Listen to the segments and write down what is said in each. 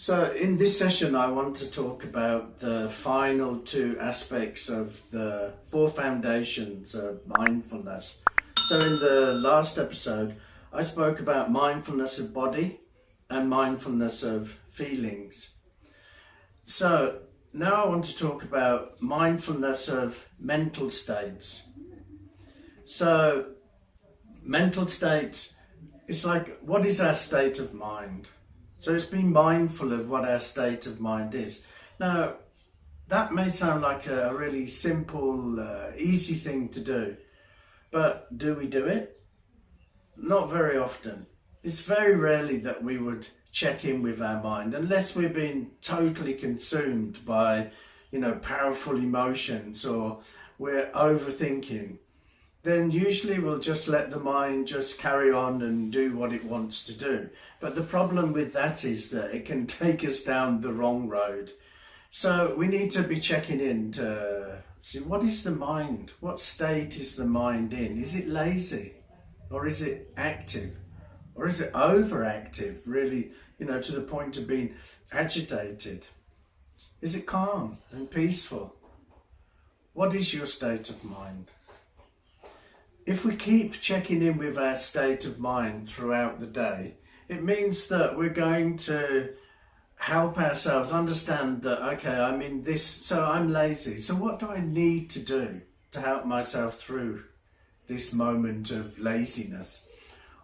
So in this session I want to talk about the final two aspects of the four foundations of mindfulness. So in the last episode I spoke about mindfulness of body and mindfulness of feelings. So now I want to talk about mindfulness of mental states. So mental states, it's like, what is our state of mind? So it's being mindful of what our state of mind is. Now, that may sound like a really simple, easy thing to do, but do we do it? Not very often. It's very rarely that we would check in with our mind, unless we're being totally consumed by, powerful emotions, or we're overthinking. Then usually we'll just let the mind just carry on and do what it wants to do. But the problem with that is that it can take us down the wrong road. So we need to be checking in to see, what is the mind? What state is the mind in? Is it lazy? Or is it active? Or is it overactive, really, to the point of being agitated? Is it calm and peaceful? What is your state of mind? If we keep checking in with our state of mind throughout the day, it means that we're going to help ourselves understand that, okay, I'm in this, so I'm lazy. So what do I need to do to help myself through this moment of laziness?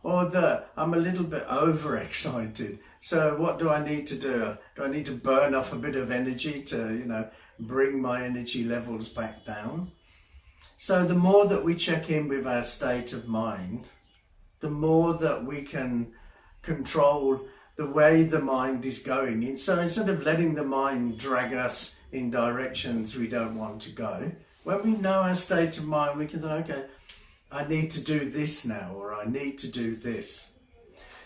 Or that I'm a little bit overexcited. So what do I need to do? Do I need to burn off a bit of energy to, bring my energy levels back down? So the more that we check in with our state of mind, the more that we can control the way the mind is going. And so instead of letting the mind drag us in directions we don't want to go, when we know our state of mind, we can say, okay, I need to do this now, or I need to do this.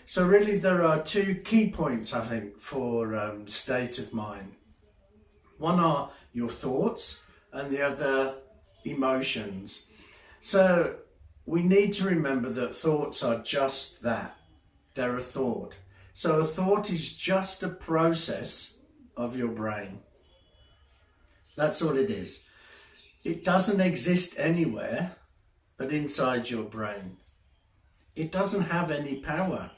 So really there are two key points, I think, for state of mind. One are your thoughts and the other emotions. So we need to remember that thoughts are just that. They're a thought. So a thought is just a process of your brain. That's all it is. It doesn't exist anywhere but inside your brain. It doesn't have any power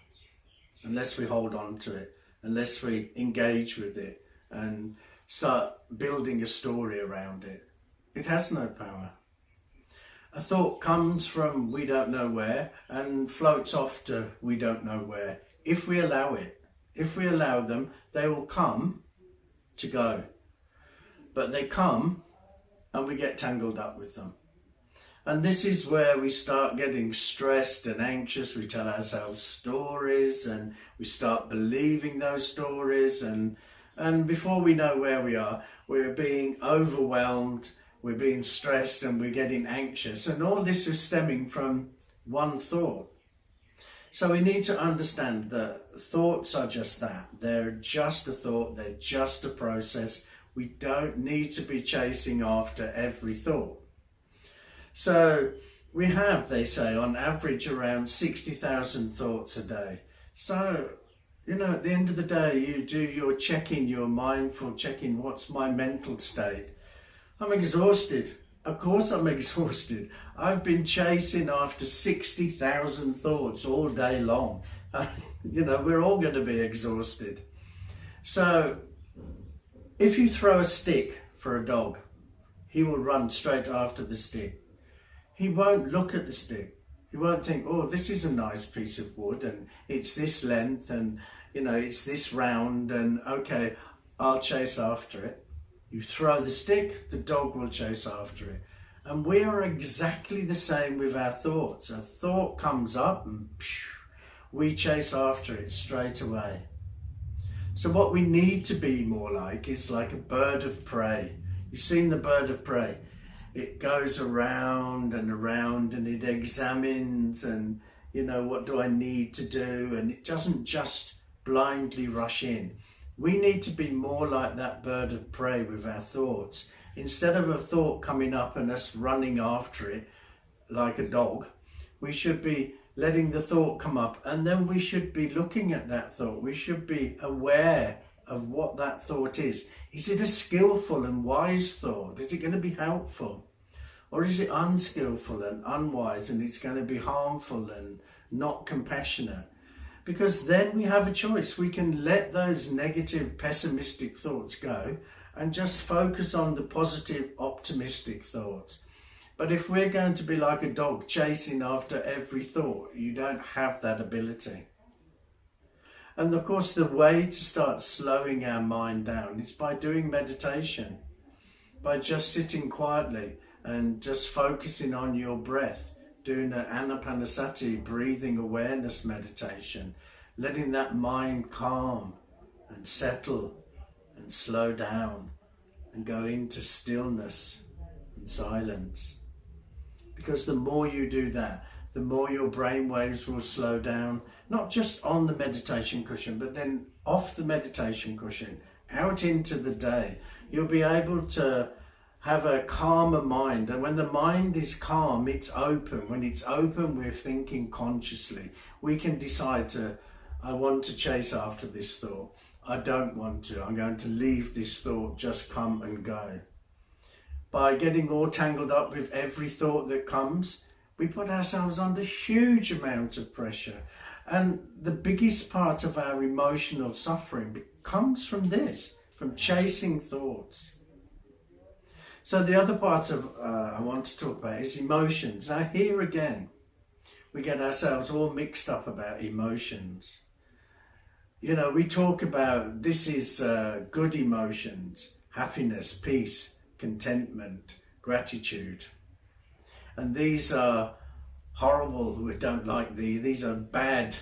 unless we hold on to it, unless we engage with it and start building a story around it. It has no power. A thought comes from we don't know where and floats off to we don't know where. If we allow it, if we allow them, they will come to go. But they come and we get tangled up with them. And this is where we start getting stressed and anxious. We tell ourselves stories and we start believing those stories. And before we know where we are, we're being overwhelmed, we're being stressed and we're getting anxious. And all this is stemming from one thought. So we need to understand that thoughts are just that. They're just a thought, they're just a process. We don't need to be chasing after every thought. So we have, they say, on average around 60,000 thoughts a day. So, at the end of the day, you do your check-in, your mindful check-in, what's my mental state? I'm exhausted. Of course I'm exhausted. I've been chasing after 60,000 thoughts all day long. We're all going to be exhausted. So if you throw a stick for a dog, he will run straight after the stick. He won't look at the stick. He won't think, oh, this is a nice piece of wood and it's this length and, it's this round and okay, I'll chase after it. You throw the stick, the dog will chase after it. And we are exactly the same with our thoughts. A thought comes up and we chase after it straight away. So what we need to be more like is like a bird of prey. You've seen the bird of prey. It goes around and it examines and, what do I need to do? And it doesn't just blindly rush in. We need to be more like that bird of prey with our thoughts. Instead of a thought coming up and us running after it like a dog, we should be letting the thought come up and then we should be looking at that thought. We should be aware of what that thought is. Is it a skillful and wise thought? Is it going to be helpful? Or is it unskillful and unwise, and it's going to be harmful and not compassionate? Because then we have a choice. We can let those negative, pessimistic thoughts go and just focus on the positive, optimistic thoughts. But if we're going to be like a dog chasing after every thought, you don't have that ability. And of course, the way to start slowing our mind down is by doing meditation, by just sitting quietly and just focusing on your breath, doing an anapanasati breathing awareness meditation, letting that mind calm and settle and slow down and go into stillness and silence. Because the more you do that, the more your brain waves will slow down, not just on the meditation cushion, but then off the meditation cushion, out into the day. You'll be able to have a calmer mind. And when the mind is calm, it's open. When it's open, we're thinking consciously. We can decide I want to chase after this thought. I don't want to. I'm going to leave this thought just come and go. By getting all tangled up with every thought that comes, we put ourselves under huge amount of pressure. And the biggest part of our emotional suffering comes from this, from chasing thoughts. So the other part of I want to talk about is emotions. Now here again, we get ourselves all mixed up about emotions. You know, we talk about this is good emotions, happiness, peace, contentment, gratitude. And these are horrible, we don't like these are bad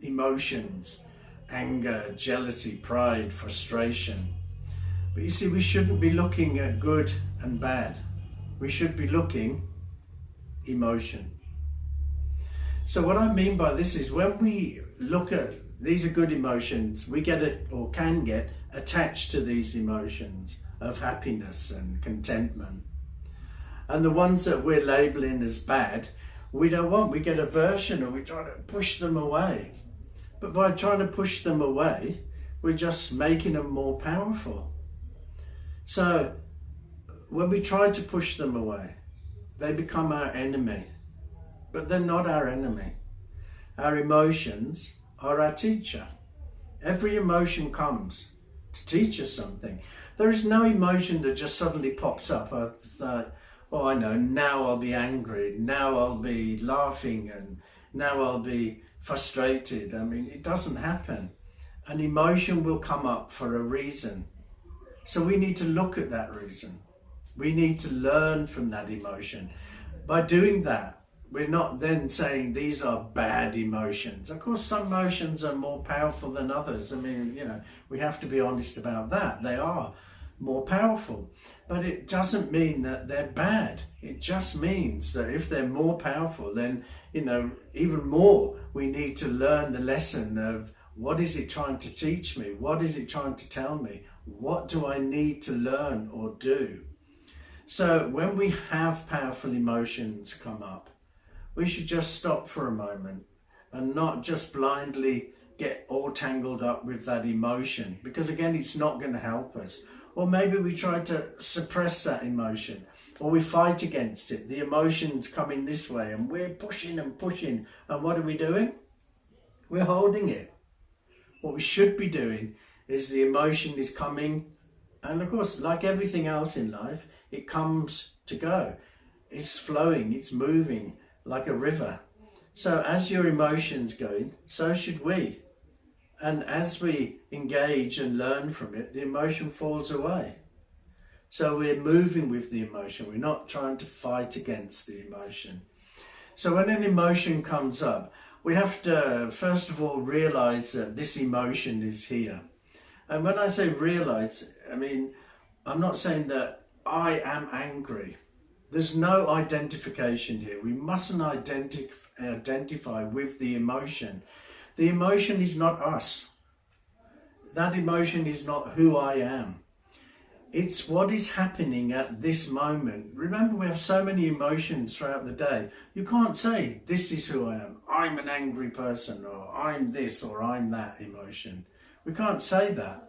emotions, anger, jealousy, pride, frustration. But you see, we shouldn't be looking at good and bad. We should be looking emotion. So what I mean by this is when we look at these are good emotions, we get or can get attached to these emotions of happiness and contentment. And the ones that we're labeling as bad, we don't want. We get aversion or we try to push them away. But by trying to push them away, we're just making them more powerful. So when we try to push them away, they become our enemy. But they're not our enemy. Our emotions are our teacher. Every emotion comes to teach us something. There is no emotion that just suddenly pops up. Oh, I know, now I'll be angry, now I'll be laughing, and now I'll be frustrated. I mean, it doesn't happen. An emotion will come up for a reason. So we need to look at that reason. We need to learn from that emotion. By doing that, we're not then saying these are bad emotions. Of course, some emotions are more powerful than others. I mean, you know, we have to be honest about that. They are more powerful. But it doesn't mean that they're bad. It just means that if they're more powerful, then, you know, even more, we need to learn the lesson of what is it trying to teach me? What is it trying to tell me? What do I need to learn or do? So when we have powerful emotions come up, we should just stop for a moment and not just blindly get all tangled up with that emotion, because again, it's not going to help us. Or maybe we try to suppress that emotion, or we fight against it. The emotion's coming this way and we're pushing and pushing. And what are we doing? We're holding it. What we should be doing is the emotion is coming, and of course, like everything else in life, it comes to go. It's flowing, it's moving like a river. So as your emotion's going, so should we. And as we engage and learn from it, the emotion falls away. So we're moving with the emotion. We're not trying to fight against the emotion. So when an emotion comes up, we have to, first of all, realize that this emotion is here. And when I say realize, I mean, I'm not saying that I am angry. There's no identification here. We mustn't identify with the emotion. The emotion is not us. That emotion is not who I am. It's what is happening at this moment. Remember, we have so many emotions throughout the day. You can't say, this is who I am. I'm an angry person, or I'm this, or I'm that emotion. We can't say that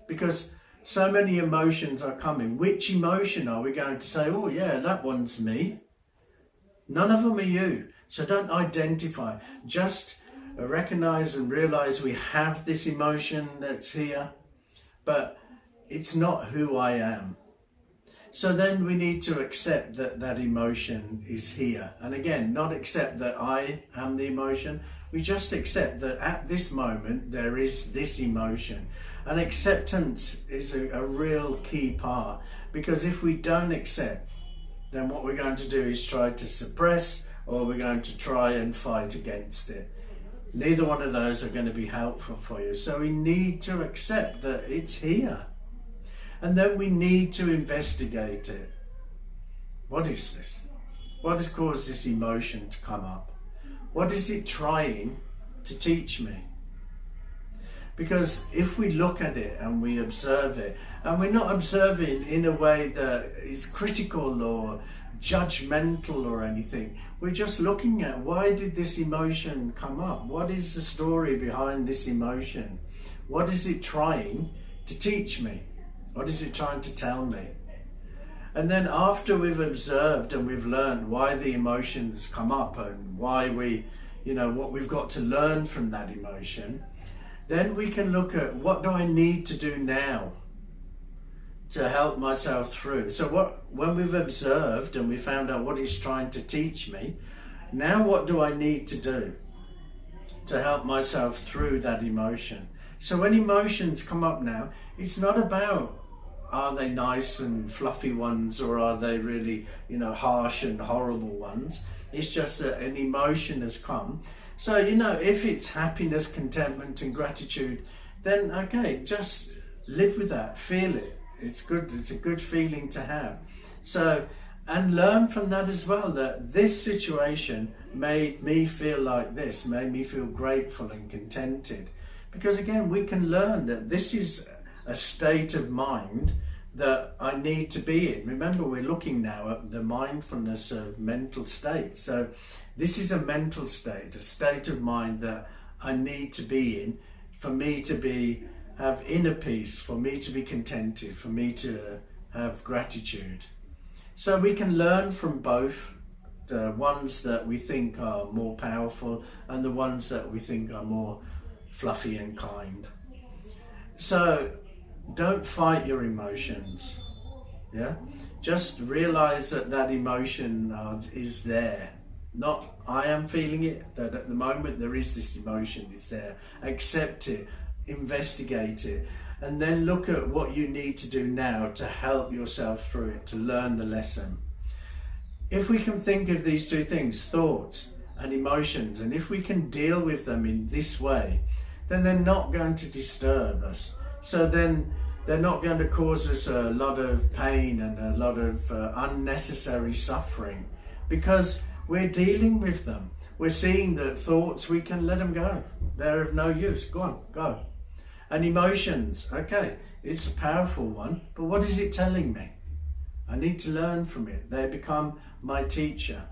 because so many emotions are coming. Which emotion are we going to say, oh yeah, that one's me? None of them are you. So don't identify. Just recognize and realize we have this emotion that's here, but it's not who I am. So then we need to accept that that emotion is here. And again, not accept that I am the emotion. We just accept that at this moment there is this emotion. And acceptance is a real key part, because if we don't accept, then what we're going to do is try to suppress, or we're going to try and fight against it. Neither one of those are going to be helpful for you. So we need to accept that it's here. And then we need to investigate it. What is this? What has caused this emotion to come up? What is it trying to teach me? Because if we look at it and we observe it, and we're not observing in a way that is critical or judgmental or anything, we're just looking at, why did this emotion come up? What is the story behind this emotion? What is it trying to teach me? What is it trying to tell me? And then after we've observed and we've learned why the emotion has come up and why what we've got to learn from that emotion, then we can look at, what do I need to do now to help myself through? So when we've observed and we found out what it's trying to teach me, now what do I need to do to help myself through that emotion? So when emotions come up now, it's not about, are they nice and fluffy ones, or are they really, harsh and horrible ones? It's just that an emotion has come. So, if it's happiness, contentment and gratitude, then okay, just live with that, feel it. It's good. It's a good feeling to have. So, and learn from that as well, that this situation made me feel like this, made me feel grateful and contented. Because again, we can learn that this is a state of mind that I need to be in. Remember, we're looking now at the mindfulness of mental state. So this is a mental state, a state of mind that I need to be in for me to have inner peace, for me to be contented, for me to have gratitude. So we can learn from both, the ones that we think are more powerful and the ones that we think are more fluffy and kind. So don't fight your emotions. Just realize that emotion is there. Not I am feeling it, that at the moment there is this emotion, it's there. Accept it, investigate it, and then look at what you need to do now to help yourself through it, to learn the lesson. If we can think of these two things, thoughts and emotions, and if we can deal with them in this way, then they're not going to disturb us. So then they're not going to cause us a lot of pain and a lot of unnecessary suffering, because we're dealing with them. We're seeing that thoughts, we can let them go. They're of no use. Go on, go. And emotions, okay, it's a powerful one, but what is it telling me? I need to learn from it. They become my teacher.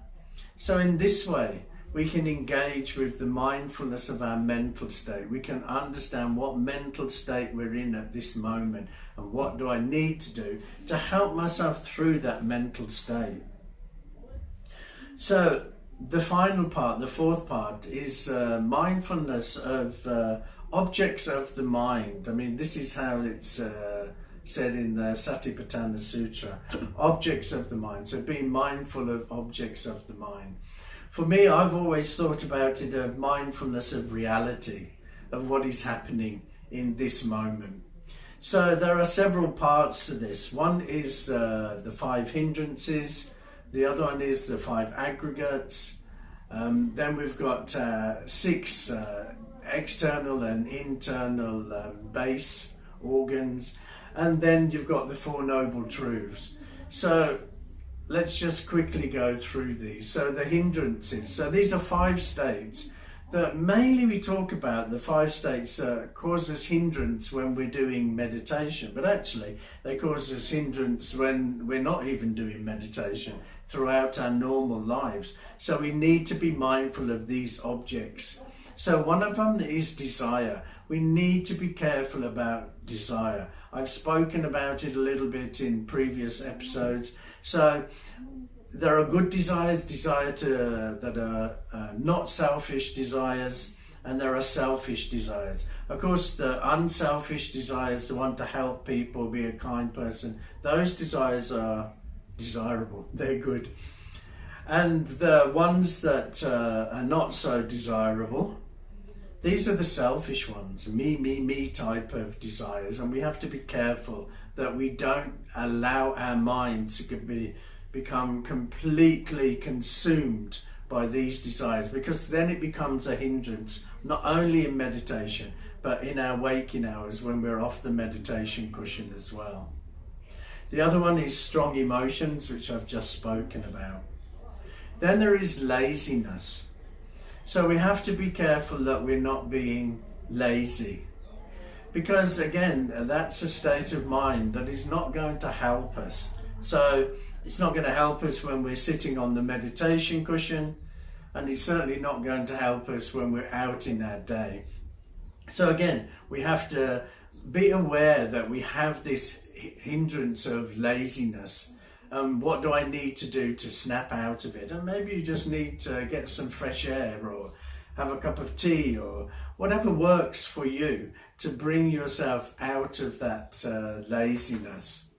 So in this way, we can engage with the mindfulness of our mental state. We can understand what mental state we're in at this moment, and what do I need to do to help myself through that mental state. So the final part, the fourth part, is mindfulness of objects of the mind. I mean, this is how it's said in the Satipatthana Sutra, objects of the mind. So being mindful of objects of the mind. For me, I've always thought about it as mindfulness of reality, of what is happening in this moment. So there are several parts to this. One is the Five Hindrances. The other one is the Five Aggregates. Then we've got 6 external and internal base organs. And then you've got the Four Noble Truths. So let's just quickly go through these. So the hindrances. So these are 5 states that mainly we talk about. The 5 states cause us hindrance when we're doing meditation, but actually they cause us hindrance when we're not even doing meditation, throughout our normal lives. So we need to be mindful of these objects. So one of them is desire. we need to be careful about desire. I've spoken about it a little bit in previous episodes. So there are good desires, that are not selfish desires, and there are selfish desires. Of course, the unselfish desires to want to help people, be a kind person, those desires are desirable, they're good. And the ones that are not so desirable, these are the selfish ones, me type of desires, and we have to be careful that we don't allow our mind to become completely consumed by these desires, because then it becomes a hindrance, not only in meditation, but in our waking hours when we're off the meditation cushion as well. The other one is strong emotions, which I've just spoken about. Then there is laziness. So we have to be careful that we're not being lazy, because again, that's a state of mind that is not going to help us. So it's not going to help us when we're sitting on the meditation cushion, and it's certainly not going to help us when we're out in our day. So again, we have to be aware that we have this hindrance of laziness. What do I need to do to snap out of it? And maybe you just need to get some fresh air, or have a cup of tea, or whatever works for you to bring yourself out of that laziness.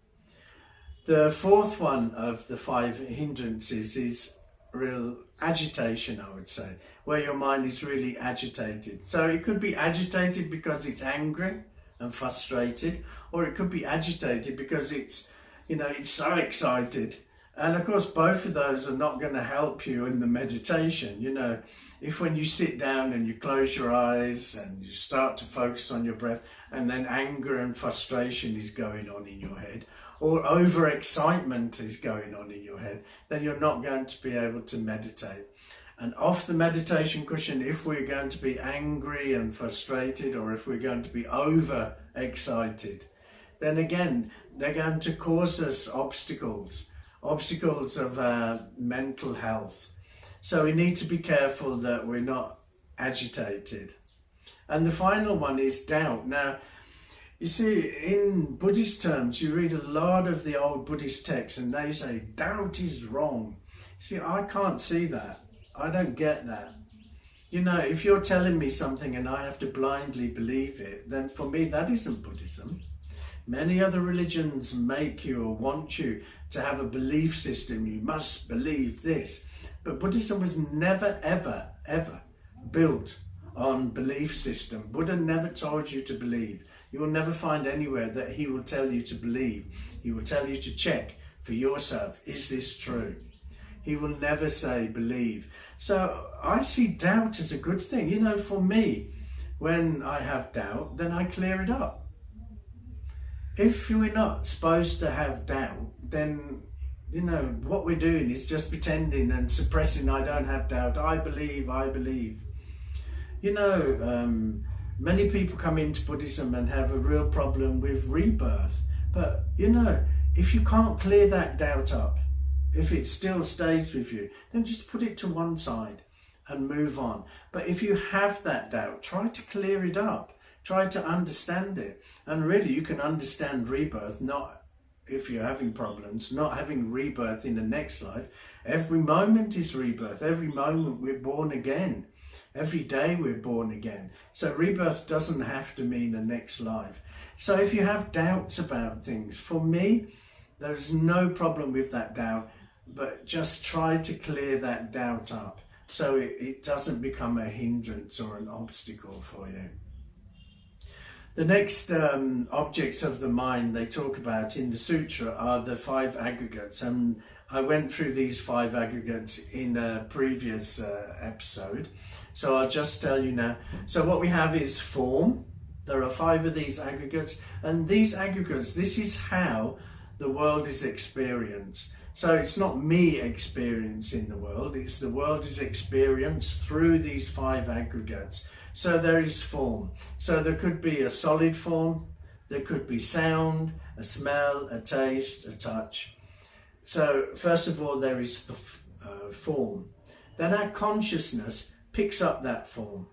The fourth one of the five hindrances is real agitation, I would say, where your mind is really agitated. So it could be agitated because it's angry and frustrated, or it could be agitated because it's so excited. And of course, both of those are not going to help you in the meditation. If when you sit down and you close your eyes and you start to focus on your breath, and then anger and frustration is going on in your head, or overexcitement is going on in your head, then you're not going to be able to meditate. And off the meditation cushion, if we're going to be angry and frustrated, or if we're going to be overexcited, then again, they're going to cause us obstacles of mental health. So we need to be careful that we're not agitated. And the final one is doubt. Now, you see, in Buddhist terms, you read a lot of the old Buddhist texts and they say, doubt is wrong. See, I can't see that. I don't get that. If you're telling me something and I have to blindly believe it, then for me, that isn't Buddhism. Many other religions make you or want you to have a belief system. You must believe this. But Buddhism was never, ever, ever built on belief system. Buddha never told you to believe. You will never find anywhere that he will tell you to believe. He will tell you to check for yourself. Is this true? He will never say believe. So I see doubt as a good thing. For me, when I have doubt, then I clear it up. If we're not supposed to have doubt, then, what we're doing is just pretending and suppressing. I don't have doubt. I believe. Many people come into Buddhism and have a real problem with rebirth. But, if you can't clear that doubt up, if it still stays with you, then just put it to one side and move on. But if you have that doubt, try to clear it up. Try to understand it. And really, you can understand rebirth, not if you're having problems, not having rebirth in the next life. Every moment is rebirth. Every moment we're born again. Every day we're born again. So rebirth doesn't have to mean a next life. So if you have doubts about things, for me, there's no problem with that doubt, but just try to clear that doubt up so it doesn't become a hindrance or an obstacle for you. The next objects of the mind they talk about in the sutra are the five aggregates, and I went through these five aggregates in a previous episode, so I'll just tell you now. So what we have is form. There are five of these aggregates, and these aggregates, this is how the world is experienced. So it's not me experiencing the world, it's the world is experienced through these five aggregates. So there is form. So there could be a solid form, there could be sound, a smell, a taste, a touch. So first of all, there is the form. Then our consciousness picks up that form.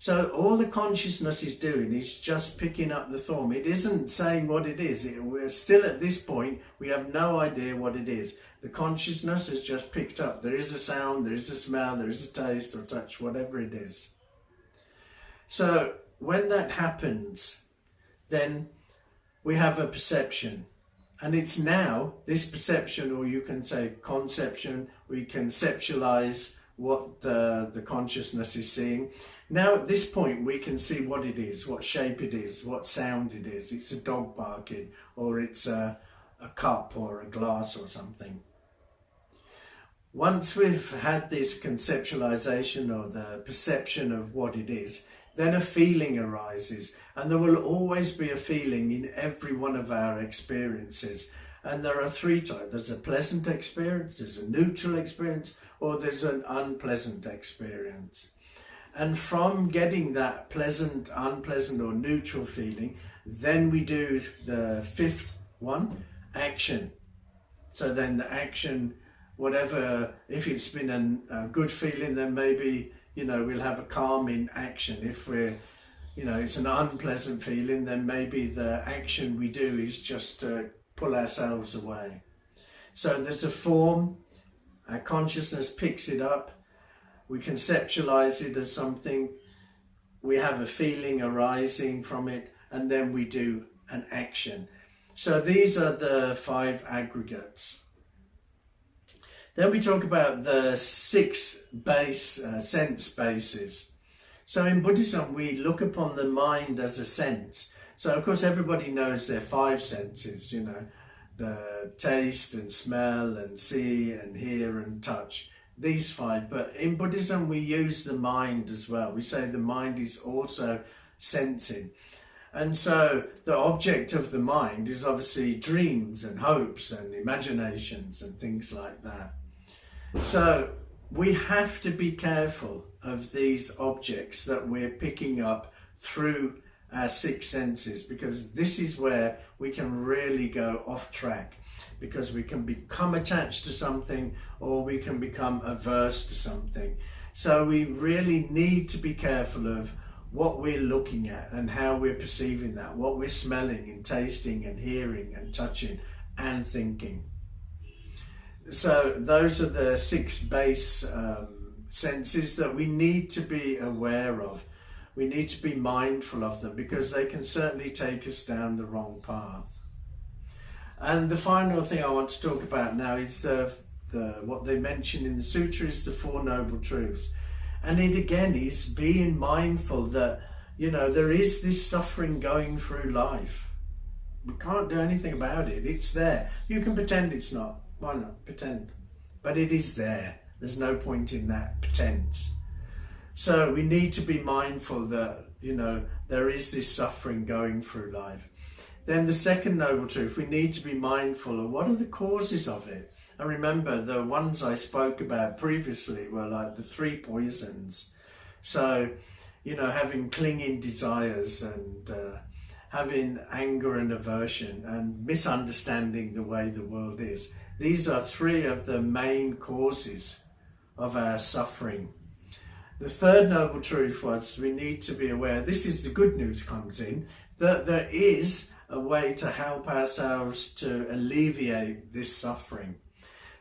So all the consciousness is doing is just picking up the form. It isn't saying what it is. We're still at this point, we have no idea what it is. The consciousness has just picked up. There is a sound, there is a smell, there is a taste or touch, whatever it is. So when that happens, then we have a perception. And it's now this perception, or you can say conception, we conceptualize what the consciousness is seeing. Now at this point we can see what it is, what shape it is, what sound it is. It's a dog barking, or it's a cup or a glass or something. Once we've had this conceptualization or the perception of what it is, then a feeling arises, and there will always be a feeling in every one of our experiences. And there are three types. There's a pleasant experience, there's a neutral experience, or there's an unpleasant experience. And from getting that pleasant, unpleasant or neutral feeling, then we do the fifth one, action. So then the action, whatever, if it's been a good feeling, then maybe, we'll have a calming action. If we're, it's an unpleasant feeling, then maybe the action we do is just to pull ourselves away. So there's a form, our consciousness picks it up, we conceptualize it as something, we have a feeling arising from it, and then we do an action. So these are the five aggregates. Then we talk about the six sense bases. So in Buddhism we look upon the mind as a sense. So of course everybody knows there are five senses, the taste and smell and see and hear and touch. These five, but in Buddhism we use the mind as well. We say the mind is also sensing. And so the object of the mind is obviously dreams and hopes and imaginations and things like that. So we have to be careful of these objects that we're picking up through our six senses, because this is where we can really go off track, because we can become attached to something or we can become averse to something. So we really need to be careful of what we're looking at and how we're perceiving that, what we're smelling and tasting and hearing and touching and thinking. So those are the six base senses that we need to be aware of. We need to be mindful of them, because they can certainly take us down the wrong path. And the final thing I want to talk about now is what they mention in the sutra is the Four Noble Truths. And it again is being mindful that, there is this suffering going through life. We can't do anything about it. It's there. You can pretend it's not. Why not? Pretend. But it is there. There's no point in that pretense. So we need to be mindful that, there is this suffering going through life. Then the second noble truth, we need to be mindful of what are the causes of it. And remember, the ones I spoke about previously were like the three poisons. So, having clinging desires and having anger and aversion and misunderstanding the way the world is. These are three of the main causes of our suffering. The third noble truth was we need to be aware, this is the good news comes in, that there is a way to help ourselves to alleviate this suffering.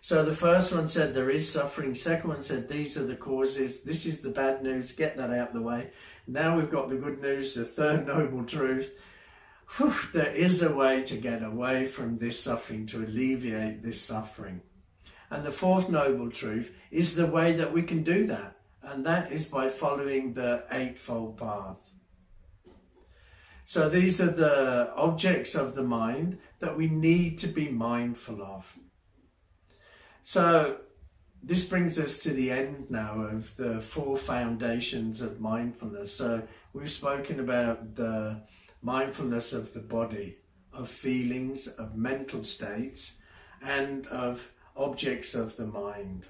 So the first one said there is suffering, second one said these are the causes, this is the bad news, get that out of the way. Now we've got the good news, the third noble truth. There is a way to get away from this suffering, to alleviate this suffering. And the fourth noble truth is the way that we can do that. And that is by following the Eightfold Path. So these are the objects of the mind that we need to be mindful of. So this brings us to the end now of the four foundations of mindfulness. So we've spoken about the mindfulness of the body, of feelings, of mental states, and of objects of the mind.